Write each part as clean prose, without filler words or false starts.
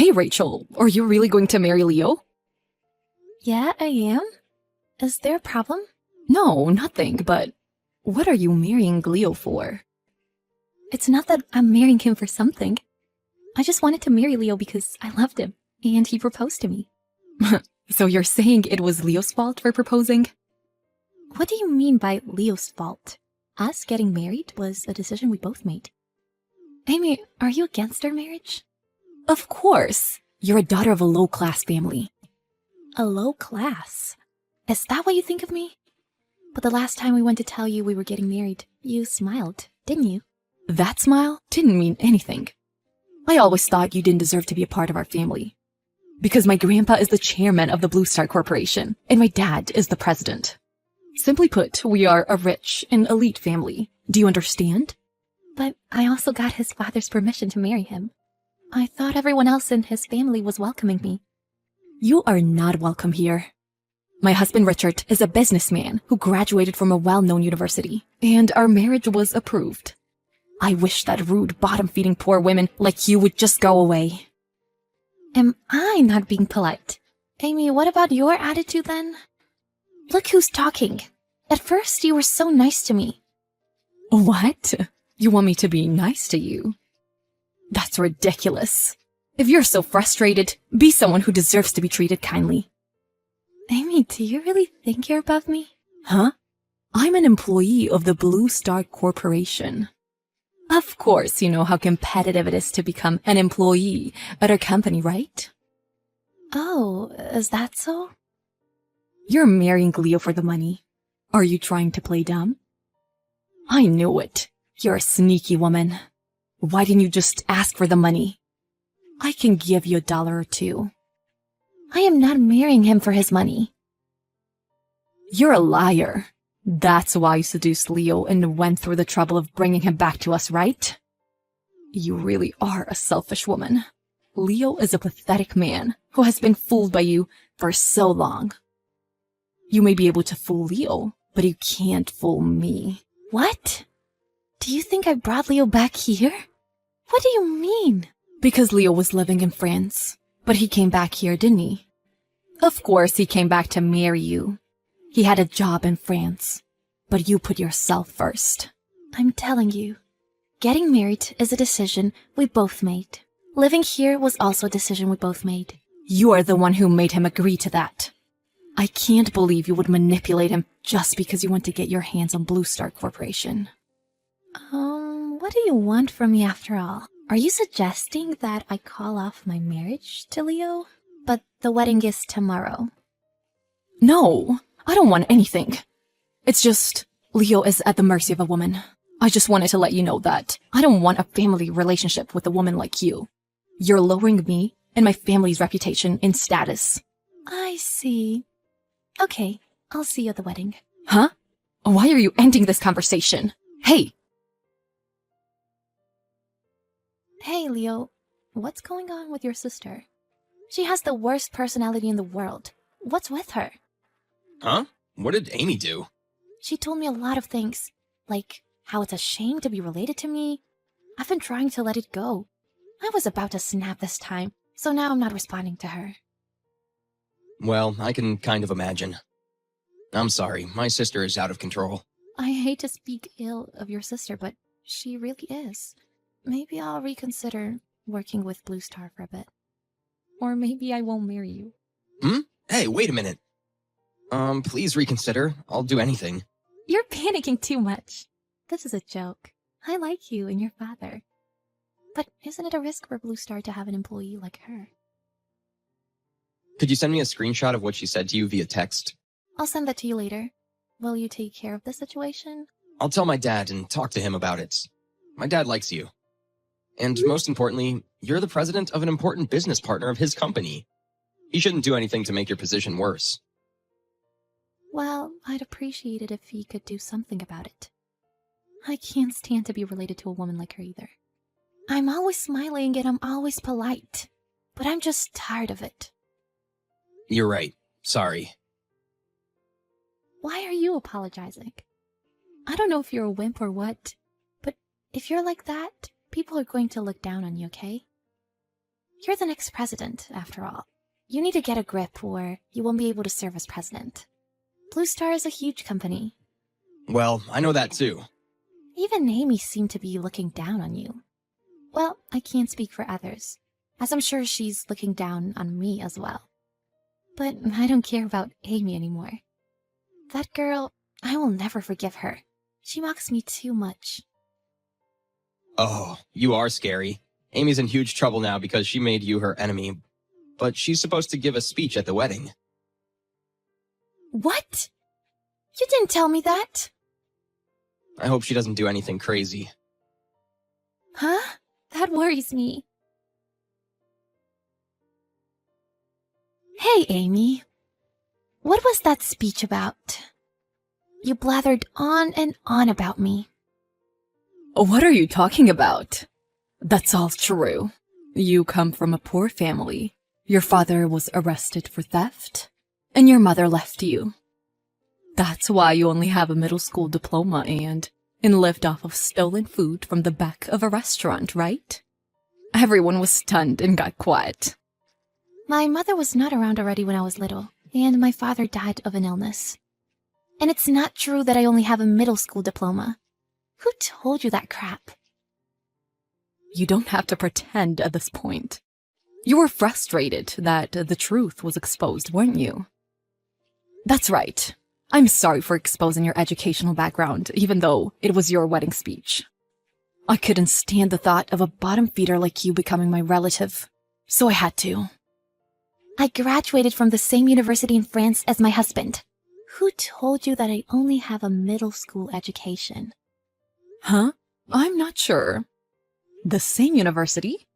Hey, Rachel, are you really going to marry Leo? Yeah, I am. Is there a problem? No, nothing, but what are you marrying Leo for? It's not that I'm marrying him for something. I just wanted to marry Leo because I loved him, and he proposed to me. So you're saying it was Leo's fault for proposing? What do you mean by Leo's fault? Us getting married was a decision we both made. Amy, are you against our marriage? Of course. You're a daughter of a low-class family. A low class? Is that what you think of me? But the last time we went to tell you we were getting married, you smiled, didn't you? That smile didn't mean anything. I always thought you didn't deserve to be a part of our family. Because my grandpa is the chairman of the Blue Star Corporation, and my dad is the president. Simply put, we are a rich and elite family. Do you understand? But I also got his father's permission to marry him. I thought everyone else in his family was welcoming me. You are not welcome here. My husband Richard is a businessman who graduated from a well-known university, and our marriage was approved. I wish that rude, bottom-feeding poor women like you would just go away. Am I not being polite? Amy, what about your attitude then? Look who's talking. At first, you were so nice to me. What? You want me to be nice to you? That's ridiculous. If you're so frustrated, be someone who deserves to be treated kindly. Amy, do you really think you're above me? Huh? I'm an employee of the Blue Star Corporation. Of course, you know how competitive it is to become an employee at our company, right? Oh, is that so? You're marrying Leo for the money. Are you trying to play dumb? I knew it. You're a sneaky woman. Why didn't you just ask for the money? I can give you $1 or $2. I am not marrying him for his money. You're a liar. That's why you seduced Leo and went through the trouble of bringing him back to us, right? You really are a selfish woman. Leo is a pathetic man who has been fooled by you for so long. You may be able to fool Leo, but you can't fool me. What? Do you think I brought Leo back here? What do you mean? Because Leo was living in France, but he came back here, didn't he? Of course he came back to marry you. He had a job in France, but you put yourself first. I'm telling you, getting married is a decision we both made. Living here was also a decision we both made. You are the one who made him agree to that. I can't believe you would manipulate him just because you want to get your hands on Blue Star Corporation. What do you want from me after all? Are you suggesting that I call off my marriage to Leo? But the wedding is tomorrow. No, I don't want anything. It's just, Leo is at the mercy of a woman. I just wanted to let you know that I don't want a family relationship with a woman like you. You're lowering me and my family's reputation and status. I see. Okay, I'll see you at the wedding. Huh? Why are you ending this conversation? Hey! Hey, Leo. What's going on with your sister? She has the worst personality in the world. What's with her? Huh? What did Amy do? She told me a lot of things, like how it's a shame to be related to me. I've been trying to let it go. I was about to snap this time, so now I'm not responding to her. Well, I can kind of imagine. I'm sorry, my sister is out of control. I hate to speak ill of your sister, but she really is. Maybe I'll reconsider working with Blue Star for a bit. Or maybe I won't marry you. Hey, wait a minute. Please reconsider. I'll do anything. You're panicking too much. This is a joke. I like you and your father. But isn't it a risk for Blue Star to have an employee like her? Could you send me a screenshot of what she said to you via text? I'll send that to you later. Will you take care of the situation? I'll tell my dad and talk to him about it. My dad likes you. And most importantly, you're the president of an important business partner of his company. He shouldn't do anything to make your position worse. Well, I'd appreciate it if he could do something about it. I can't stand to be related to a woman like her either. I'm always smiling and I'm always polite, but I'm just tired of it. You're right. Sorry. Why are you apologizing? I don't know if you're a wimp or what, but if you're like that, people are going to look down on you, okay? You're the next president, after all. You need to get a grip or you won't be able to serve as president. Blue Star is a huge company. Well, I know that too. Even Amy seemed to be looking down on you. Well, I can't speak for others, as I'm sure she's looking down on me as well. But I don't care about Amy anymore. That girl, I will never forgive her. She mocks me too much. Oh, you are scary. Amy's in huge trouble now because she made you her enemy. But she's supposed to give a speech at the wedding. What? You didn't tell me that. I hope she doesn't do anything crazy. Huh? That worries me. Hey, Amy. What was that speech about? You blathered on and on about me. What are you talking about? That's all true. You come from a poor family. Your father was arrested for theft, and your mother left you. That's why you only have a middle school diploma and lived off of stolen food from the back of a restaurant, right? Everyone was stunned and got quiet. My mother was not around already when I was little, and my father died of an illness. And it's not true that I only have a middle school diploma. Who told you that crap? You don't have to pretend at this point. You were frustrated that the truth was exposed, weren't you? That's right. I'm sorry for exposing your educational background, even though it was your wedding speech. I couldn't stand the thought of a bottom feeder like you becoming my relative, so I had to. I graduated from the same university in France as my husband. Who told you that I only have a middle school education? Huh? I'm not sure. The same university?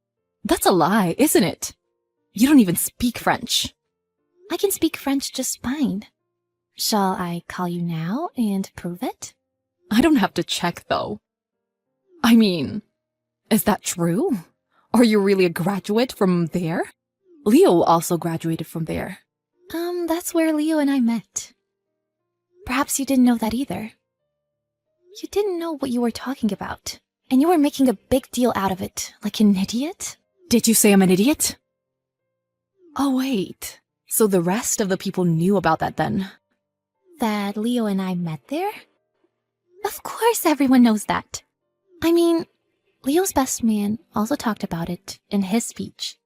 That's a lie, isn't it? You don't even speak French. I can speak French just fine. Shall I call you now and prove it? I don't have to check, though. I mean, is that true? Are you really a graduate from there? Leo also graduated from there. That's where Leo and I met. Perhaps you didn't know that either. You didn't know what you were talking about, and you were making a big deal out of it, like an idiot. Did you say I'm an idiot? Oh, wait. So the rest of the people knew about that then? That Leo and I met there? Of course everyone knows that. I mean, Leo's best man also talked about it in his speech.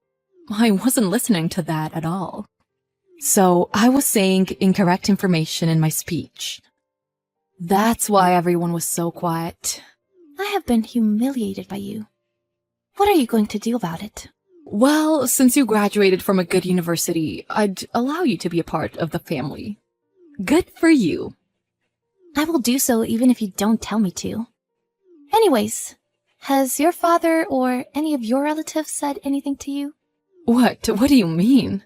I wasn't listening to that at all. So I was saying incorrect information in my speech. That's why everyone was so quiet. I have been humiliated by you. What are you going to do about it? Well, since you graduated from a good university, I'd allow you to be a part of the family. Good for you. I will do so even if you don't tell me to. Anyways, has your father or any of your relatives said anything to you? What do you mean?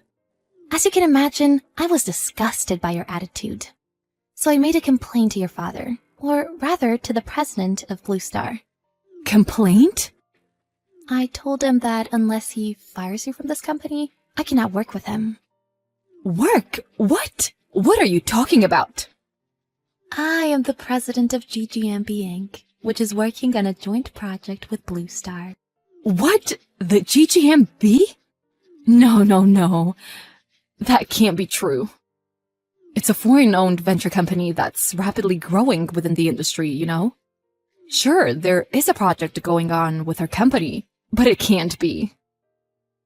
As you can imagine, I was disgusted by your attitude. So I made a complaint to your father, or rather to the president of Blue Star. Complaint? I told him that unless he fires you from this company, I cannot work with him. Work? What? What are you talking about? I am the president of GGMB Inc., which is working on a joint project with Blue Star. What? The GGMB? No. That can't be true. It's a foreign-owned venture company that's rapidly growing within the industry, you know? Sure, there is a project going on with our company, but it can't be.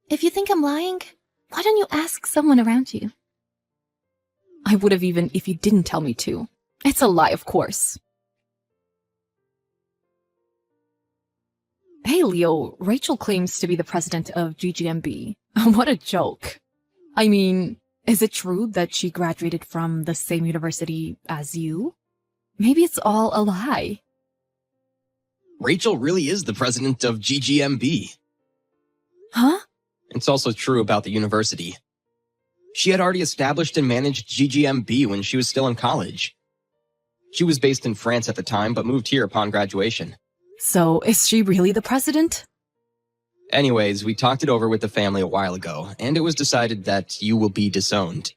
If you think I'm lying, why don't you ask someone around you? I would have even if you didn't tell me to. It's a lie, of course. Hey, Leo, Rachel claims to be the president of GGMB. What a joke. I mean, is it true that she graduated from the same university as you? Maybe it's all a lie. Rachel really is the president of GGMB. Huh? It's also true about the university. She had already established and managed GGMB when she was still in college. She was based in France at the time, but moved here upon graduation. So, is she really the president? Anyways, we talked it over with the family a while ago, and it was decided that you will be disowned.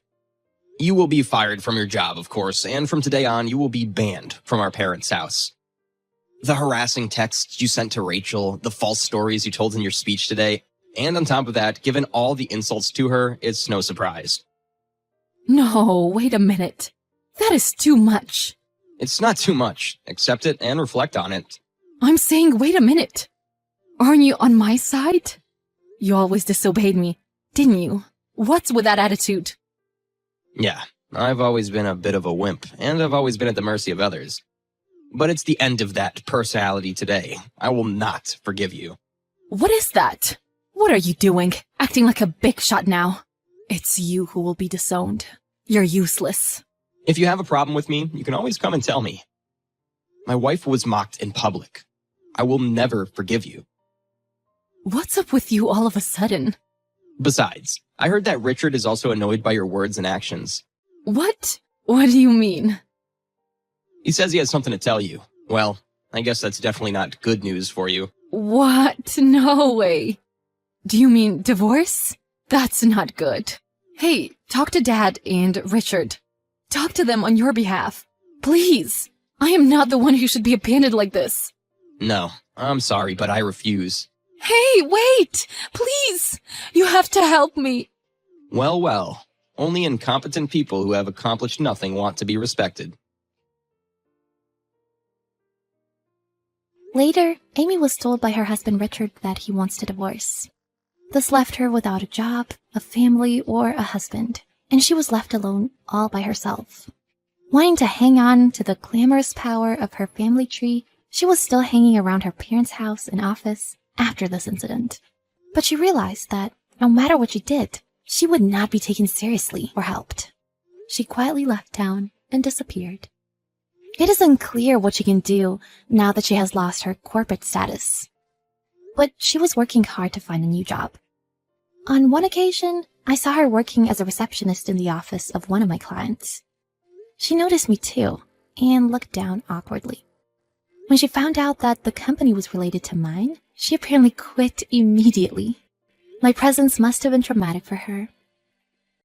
You will be fired from your job, of course, and from today on, you will be banned from our parents' house. The harassing texts you sent to Rachel, the false stories you told in your speech today, And on top of that, given all the insults to her, it's no surprise. No, wait a minute. That is too much. It's not too much. Accept it and reflect on it. I'm saying, wait a minute. Aren't you on my side? You always disobeyed me, didn't you? What's with that attitude? Yeah, I've always been a bit of a wimp, and I've always been at the mercy of others. But it's the end of that personality today. I will not forgive you. What is that? What are you doing? Acting like a big shot now. It's you who will be disowned. You're useless. If you have a problem with me, you can always come and tell me. My wife was mocked in public. I will never forgive you. What's up with you all of a sudden? Besides, I heard that Richard is also annoyed by your words and actions. What? What do you mean? He says he has something to tell you. Well, I guess that's definitely not good news for you. What? No way. Do you mean divorce? That's not good. Hey, talk to Dad and Richard. Talk to them on your behalf. Please. I am not the one who should be abandoned like this. No, I'm sorry, but I refuse. Hey, wait! Please! You have to help me. Well, well. Only incompetent people who have accomplished nothing want to be respected. Later, Amy was told by her husband Richard that he wants to divorce. This left her without a job, a family, or a husband, and she was left alone all by herself. Wanting to hang on to the glamorous power of her family tree, she was still hanging around her parents' house and office after this incident. But she realized that no matter what she did, she would not be taken seriously or helped. She quietly left town and disappeared. It is unclear what she can do now that she has lost her corporate status. But she was working hard to find a new job. On one occasion, I saw her working as a receptionist in the office of one of my clients. She noticed me too, and looked down awkwardly. When she found out that the company was related to mine, she apparently quit immediately. My presence must have been traumatic for her,